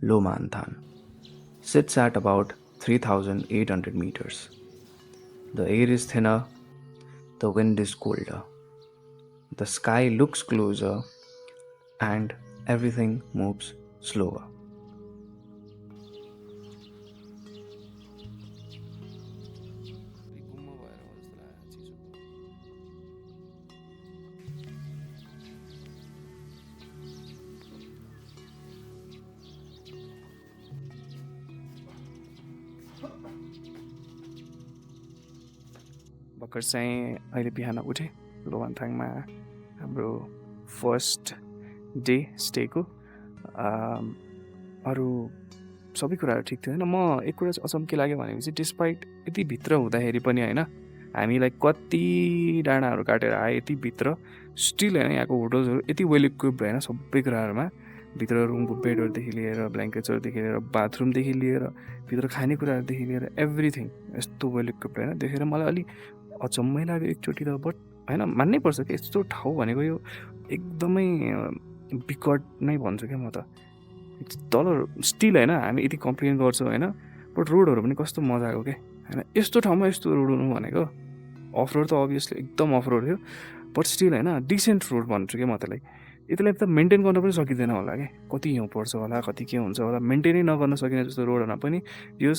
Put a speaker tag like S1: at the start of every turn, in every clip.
S1: Lomanthan, sits at about 3,800 meters. The air is thinner, the wind is colder, the sky looks closer, and everything moves slower.
S2: भर्खर चाहिँ अहिले बिहान उठेँ लोमान्थाङमा हाम्रो first day स्टेको अरू सबै कुराहरू ठिक थियो होइन। म एक कुरा चाहिँ अचम्म के लाग्यो भनेपछि डिस्पाइट यति भित्र हुँदाखेरि पनि होइन, हामीलाई कति डाँडाहरू काटेर आयो यति भित्र, स्टिल होइन यहाँको होटल्सहरू यति वेल इक्विप्ड होइन सबै कुराहरूमा, भित्र रुमको बेडहरूदेखि लिएर ब्ल्याङ्केट्सहरूदेखि लिएर बाथरुमदेखि लिएर भित्र खानेकुराहरूदेखि लिएर एभ्रिथिङ यस्तो वेल इक्विप्ड होइन। देखेर मलाई अलिक अचम्मै लाग्यो एकचोटि त, बट होइन मान्नै पर्छ कि यस्तो ठाउँ भनेको यो एकदमै विकट नै भन्छु क्या म त। तल स्टिल होइन हामी यति कम्प्लेन गर्छौँ होइन, बट रोडहरू पनि कस्तो मजाको क्या होइन। यस्तो ठाउँमा यस्तो रोड हुनु भनेको, अफ रोड त अभियसली एकदम अफ रोड थियो, बट स्टिल होइन डिसेन्ट रोड भन्छु क्या म त्यसलाई। यसलाई त मेन्टेन गर्न पनि सकिँदैन होला क्या, कति हिउँ पर्छ होला, कति के हुन्छ होला, मेन्टेनै नगर्न सकिने जस्तो रोडहरूमा पनि यो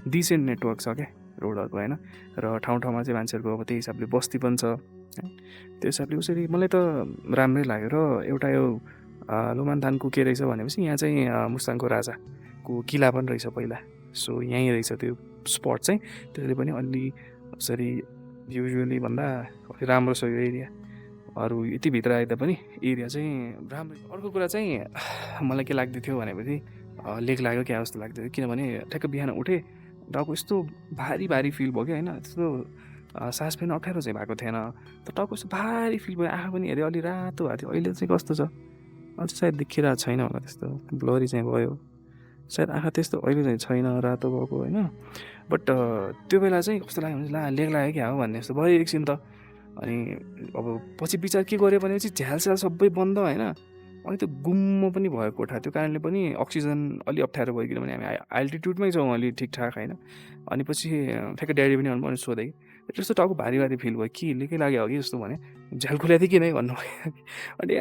S2: डिसेन्ट नेटवर्क छ क्या रोडहरूको होइन। र ठाउँ ठाउँमा चाहिँ मान्छेहरूको अब त्यही हिसाबले बस्ती पनि छ, त्यो हिसाबले उसरी मलाई त राम्रै लाग्यो। र एउटा यो लोमान्थानको के रहेछ भनेपछि यहाँ चाहिँ मुस्ताङको राजाको किला पनि रहेछ पहिला, सो यहीँ रहेछ त्यो स्पट चाहिँ, त्यसले पनि अलि उसरी युजुअली भन्दा अलि राम्रो छ यो एरिया। अरू यति भित्र आइदा पनि एरिया चाहिँ राम्रो। अर्को कुरा चाहिँ मलाई के लाग्दै थियो भनेपछि लेक लाग्यो क्या जस्तो लाग्दै थियो, किनभने ठ्याक्क बिहान उठेँ टाउको यस्तो भारी भारी फिल भयो क्या होइन, त्यस्तो सास फेर्न अप्ठ्यारो चाहिँ भएको थिएन, तर टाउको यस्तो भारी फिल भयो। आँखा पनि हेरेँ अलि रातो भएको थियो, अहिले चाहिँ कस्तो छ अझ सायद देखिरहेको छैन होला, त्यस्तो ब्लरी चाहिँ भयो सायद आँखा, त्यस्तो अहिले चाहिँ छैन रातो भएको होइन। बट त्यो बेला चाहिँ कस्तो लाग्यो भने ला लेक लाग्यो क्या हो भन्ने जस्तो भयो एकछिन त। अनि अब पछि विचार के गऱ्यो भनेपछि झ्यालस्याल सबै बन्द होइन, अनि त्यो गुम्म पनि भयो कोठा, त्यो कारणले पनि अक्सिजन अलि अप्ठ्यारो भयो, किनभने हामी अल्टिट्युडमै छौँ अलि ठिकठाक होइन। अनि पछि ठ्याक्कै ड्याडी पनि अनि सोधेँ त्यस्तो टाउको भारी भारी फिल भयो कि लेकै लाग्यो हो कि जस्तो भने, झ्याल खोलेको थियो कि नै भन्नुभयो। अनि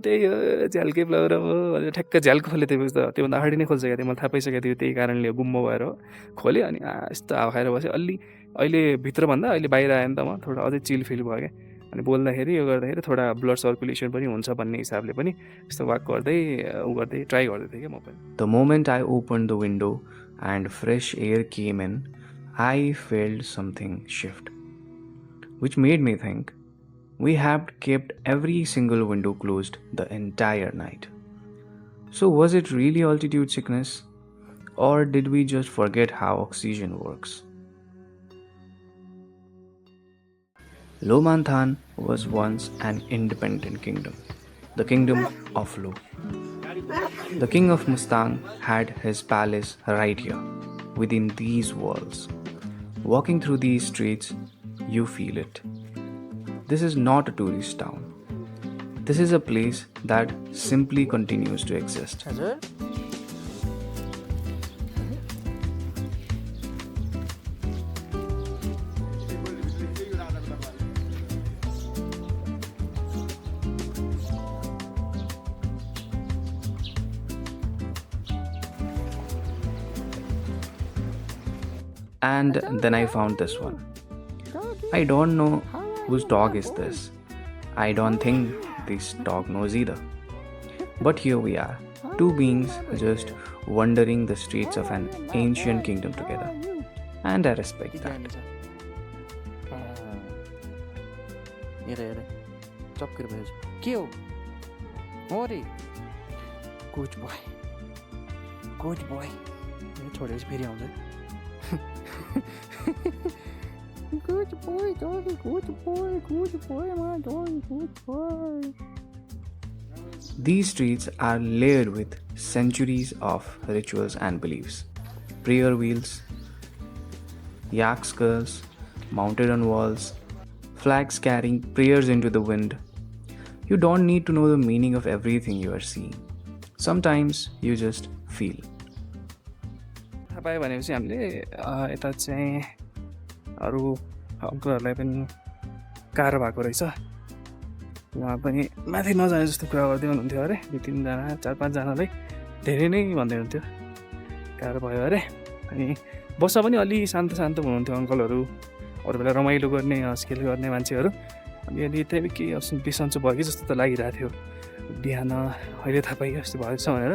S2: त्यही हो झ्यालकै फ्लावर हो, ठ्याक्क झ्याल खोले त्यसपछि त त्योभन्दा अगाडि नै खोलिसकेको थियो, मलाई थाहा पाइसकेको थियो त्यही कारणले गुम्म भएर हो। खोलेँ अनि यस्तो हावा खाएर बसेँ, अलि अहिले भित्रभन्दा अहिले बाहिर आयो नि त म थोडा अझै चिल फिल भयो क्या। अनि बोल्दाखेरि यो गर्दाखेरि थोडा ब्लड सर्कुलेसन पनि हुन्छ भन्ने हिसाबले पनि यस्तो वाक गर्दै ट्राई गर्दै थिएँ क्या म पनि।
S1: The moment I opened the window and fresh air came in, I felt something shift, which made me think we had kept every single window closed the entire night. So, was it really altitude sickness, or did we just forget how oxygen works? Lomanthan was once an independent kingdom, the kingdom of Lo. The king of Mustang had his palace right here, within these walls. Walking through these streets, you feel it. This is not a tourist town. This is a place that simply continues to exist. And then I found this one. I don't know whose dog is this. I don't think this dog knows either. But here we are, two beings just wandering the streets of an ancient kingdom together. And I respect that.
S2: चक्कर भयो के हो अरे good boy छोडेपछि फेरि आउँछ। Good boy, doggy, good boy, my doggy, good boy.
S1: These streets are layered with centuries of rituals and beliefs. Prayer wheels, yak skulls mounted on walls, flags carrying prayers into the wind. You don't need to know the meaning of everything you are seeing. Sometimes you just feel.
S2: थाहा पायो भनेपछि हामीले यता चाहिँ अरू अङ्कलहरूलाई पनि गाह्रो भएको रहेछ। उहाँ पनि माथि नजाने जस्तो कुरा गर्दै हुनुहुन्थ्यो अरे, 2-3जना 4-5जनालाई धेरै नै भन्दै हुन्थ्यो, गाह्रो भयो अरे। अनि बस्दा पनि अलि शान्त हुनुहुन्थ्यो अङ्कलहरू, अरू बेला रमाइलो गर्ने हस्केल गर्ने मान्छेहरू। अलि त्यही केही बिसन्चो भयो कि जस्तो त लागिरहेको थियो बिहान, अहिले थाहा पाइयो जस्तो भएको छ भनेर।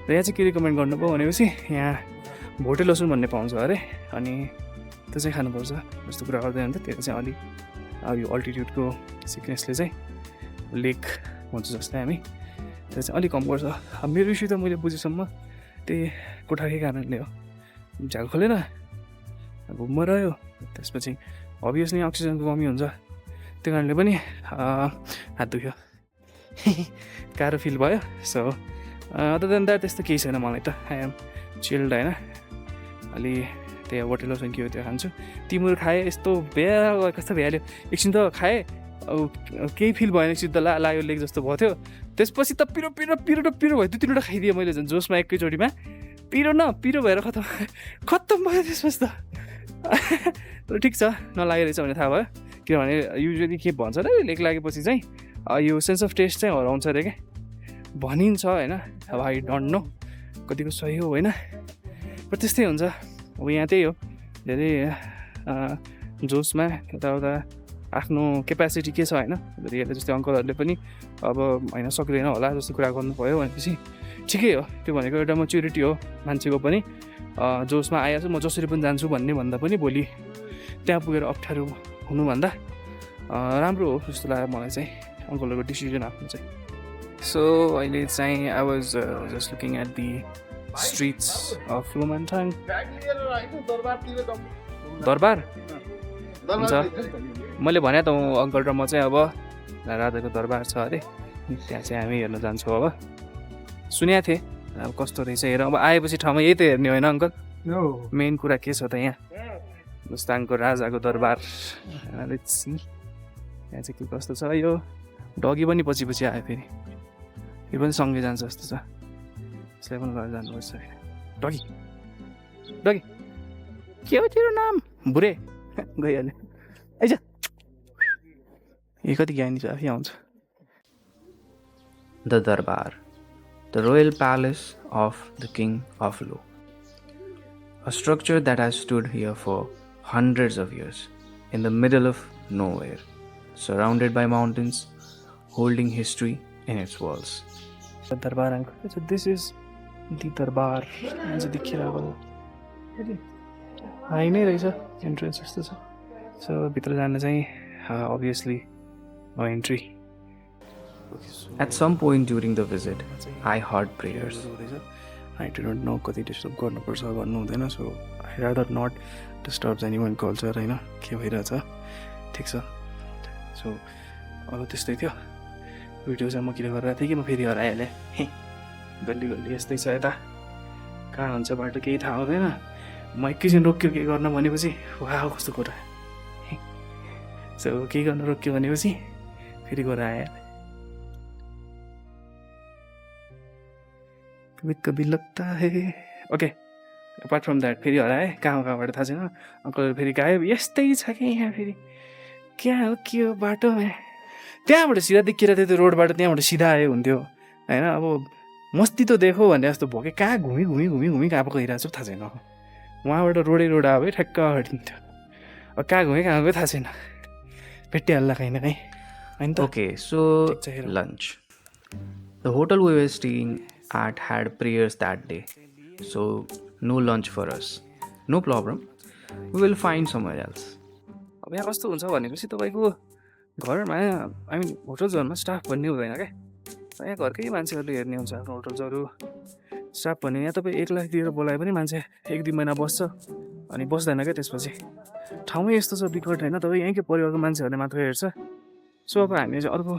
S2: र यहाँ चाहिँ के रिकमेन्ड गर्नुभयो भनेपछि यहाँ भोटे लसुन भन्ने पाउँछ अरे, अनि त्यो चाहिँ खानुपर्छ जस्तो कुरा गर्दै हुन्थ्यो। त्यो चाहिँ अलिक यो अल्टिट्युडको सिकनेसले चाहिँ लेक भन्छ जस्तै हामी, त्यो चाहिँ अलिक कम गर्छ। मेरो इस्यु त मैले बुझेसम्म त्यही कोठाकै कारणले हो, झ्याल खोलेन घुममा रह्यो, त्यसपछि अभियसली अक्सिजनको कमी हुन्छ, त्यो कारणले पनि हात दुख्यो, गाह्रो फिल भयो। सो अदर देन द्याट त्यस्तो केही छैन, मलाई त आई एम चिल्ड होइन। अलि त्यहाँ वाटर लोसन के हो त्यो खान्छु, तिम्रो खाएँ यस्तो भ्या कस्तो भ्याल्यो, एकछिन त खाएँ केही फिल भएन, एकछिन त लाग्यो लेक जस्तो भयो थियो, त्यसपछि त पिरो भयो, 2-3वटा खाइदिएँ मैले झन् जोसमा एकैचोटिमा, पिरो भएर खत्तम भयो त्यसपछि त। तर ठिक छ, नलागेको रहेछ भने थाहा भयो, किनभने युजली के भन्छ र लेक लागेपछि चाहिँ यो सेन्स अफ टेस्ट चाहिँ हराउँछ अरे क्या भनिन्छ होइन। अब आई डोन्ट नो कतिको सही हो होइन, पर त्यस्तै हुन्छ। अब यहाँ त्यही हो, धेरै जोसमा यताउता आफ्नो क्यापेसिटी के छ होइन। धेरै जस्तै अङ्कलहरूले पनि अब होइन सक्दैन होला जस्तो कुरा गर्नुभयो भनेपछि ठिकै हो, त्यो भनेको एउटा मेच्युरिटी हो मान्छेको पनि। जोसमा आएछ म जसरी पनि जान्छु भन्दा पनि भोलि त्यहाँ पुगेर अप्ठ्यारो हुनुभन्दा राम्रो हो जस्तो लाग्यो मलाई चाहिँ अङ्कलहरूको डिसिजन आफ्नो चाहिँ। सो अहिले चाहिँ I was just looking at the streets of Lomanthang. दरबार हुन्छ, मैले भने त अङ्कल र म चाहिँ अब राधाको दरबार छ अरे, त्यहाँ चाहिँ हामी हेर्न जान्छौँ। अब सुनेको थिएँ अब कस्तो रहेछ हेर, अब आएपछि ठाउँमा यही त हेर्ने होइन अङ्कल, मेन कुरा के छ त यहाँ मुस्ताङको राजाको दरबार। यहाँ चाहिँ के कस्तो छ, यो डगी पनि पछि आयो, फेरि यो पनि सँगै जान्छ जस्तो छ, यसलाई पनि गरेर जानुपर्छ। डगी के हो तेरो नाम? बुढे गइहाल्यो, आइज यो कति ज्ञानी छ, आफै आउँछ।
S1: The Darbar, the royal palace of the King of Lu. A structure that has stood here for hundreds of years, in the middle of nowhere, surrounded by mountains, holding history in its walls.
S2: The Darbar uncle. So this is the Darbar. High नै रहेछ, entrance जस्तो छ। So भित्र जान चाहिँ obviously no entry.
S1: At some point during the visit, I heard prayers.
S2: I didn't know कति disturb गर्नुपर्छ भन्नु हुँदैन, so I rather not disturb anyone culture होइन, के भइरहेछ ठिक छ। सो अब त्यस्तै थियो, भिडियो चाहिँ म किन गरिरहेको थिएँ कि म फेरि हराइहालेँ, गल्ली यस्तै छ यता, कहाँ हुन्छ बाटो केही थाहा हुँदैन। म एकैछिन रोक्यो के गर्न भनेपछि वाह कस्तो कुरा, सो केही गर्न रोक्यो भनेपछि फेरि गएर आइहालेँ। कभी लगता है ओके। अपार्ट फ्रम द्याट फेरि हराएँ, कहाँबाट थाहा छैन। अङ्कलहरू फेरि गायब, यस्तै छ कि यहाँ फेरि क्या हो के हो बाटो, त्यहाँबाट सिधा देखिएर थियो त्यो रोडबाट, त्यहाँबाट सिधा आयो हुन्थ्यो होइन। अब मस्ती त देखो भन्ने जस्तो भयो कि कहाँ घुमी कहाँ पो गइरहेको छु थाहा छैन। उहाँबाट रोड आयो है ठ्याक्क हटिन्थ्यो, अब कहाँ घुमेँ कहाँ गयो थाहा छैन, भेटिहाल्ला कहीँ न कहीँ होइन त।
S1: Okay, so lunch. The hotel we were staying at had prayers that day, so no lunch for us. No problem, we will find somewhere else.
S2: अब यहाँ कस्तो हुन्छ भनेपछि तपाईँको घरमा आई मिन होटल्सहरूमा स्टाफ भन्ने हुँदैन क्या, यहाँ घरकै मान्छेहरूले हेर्ने हुन्छ आफ्नो होटल्सहरू। स्टाफ भन्ने यहाँ तपाईँ 1 लाख दिएर बोलाए पनि मान्छे 1-2 महिना बस्छ अनि बस्दैन क्या त्यसपछि। ठाउँमै यस्तो छ बिकट होइन, तपाईँ यहीँकै परिवारको मान्छेहरूले मात्र हेर्छ। सो अब हामी चाहिँ अर्को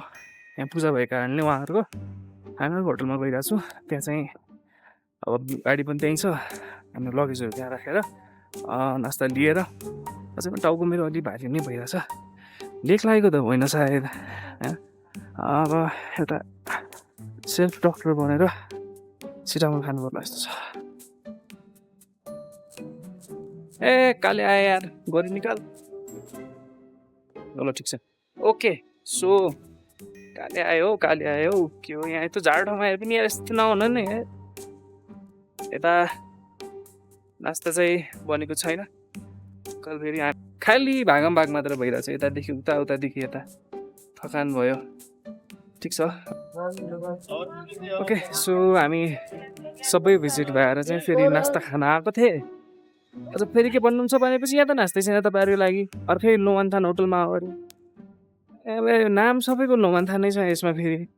S2: यहाँ पूजा भएको कारणले उहाँहरूको हाम्रो होटलमा गइरहेको छु। त्यहाँ चाहिँ अब गाडी पनि त्यहीँ छ, हाम्रो लगेजहरू त्यहाँ राखेर नास्ता लिएर, अझै पनि टाउको मेरो अलि भारी नै भइरहेछ। लेक लागेको त होइन सायद होइन, अब एउटा सेल्फ डक्टर बनेर छिटाउनु खानुपर्ला जस्तो छ। ए काले आए यार, गरी निकाल। ल ठिक छ। ओके सो काले आयो के हो यहाँ यस्तो जाडो ठाउँमा आएर पनि यार यस्तो नहुनु नि यार। यता नास्ता चाहिँ बनेको छैन, कल फेरि खालि भागम भाग मात्र भइरहेछ, यतादेखि उता उतादेखि यता, थकान भयो। ठिक छ। ओके सो हामी सबै भिजिट भएर चाहिँ फेरि नास्ता खान आएको थिएँ। अझ फेरि के भन्नुहुन्छ भनेपछि यहाँ त नास्ता छैन तपाईँहरूको लागि, अर्कै लोमान्थान होटलमा हो अरे। ए नाम सबैको लोमान्थान नै छ यसमा फेरि,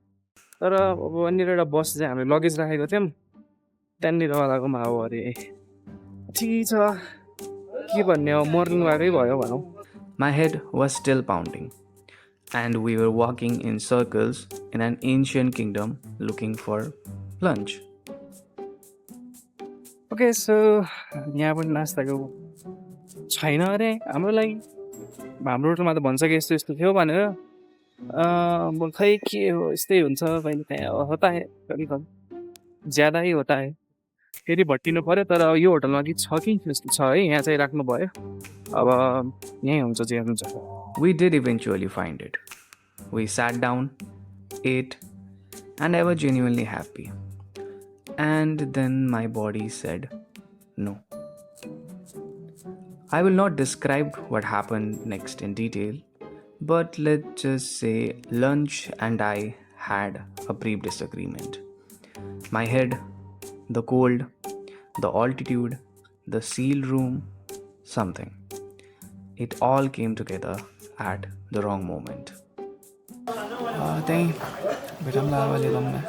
S2: तर अब वहाँनिर एउटा बस चाहिँ हामीले लगेज राखेको थियौँ, त्यहाँनिर वालाकोमा हो अरे। ठिक छ, के भन्ने हो, मर्निङ वाकै भयो भनौँ।
S1: My head was still pounding, and we were walking in circles in an ancient kingdom looking for lunch.
S2: Okay so यहाँ पनि नास्ताको छैन अरे हाम्रो लागि। हाम्रो होटलमा त भन्छ कि यस्तो यस्तो थियो भनेर। खै के हो, यस्तै हुन्छ कहिले काहीँ, होता है कभी कभी, ज्यादा ही होता है। फेरि भट्टिनु पऱ्यो, तर यो होटलमा कि छ कि जस्तो छ है, यहाँ चाहिँ राख्नु भयो। अब यहीँ हुन्छ जे हुन्छ।
S1: We did eventually find it. We sat down, ate, and I was genuinely happy. And then my body said no. I will not describe what happened next in detail, but let's just say lunch and I had a brief disagreement. My head, the cold, the altitude, the sealed room, something. It all came together at the wrong moment.
S2: त्यहीँ भेटौँला अब लिलममा।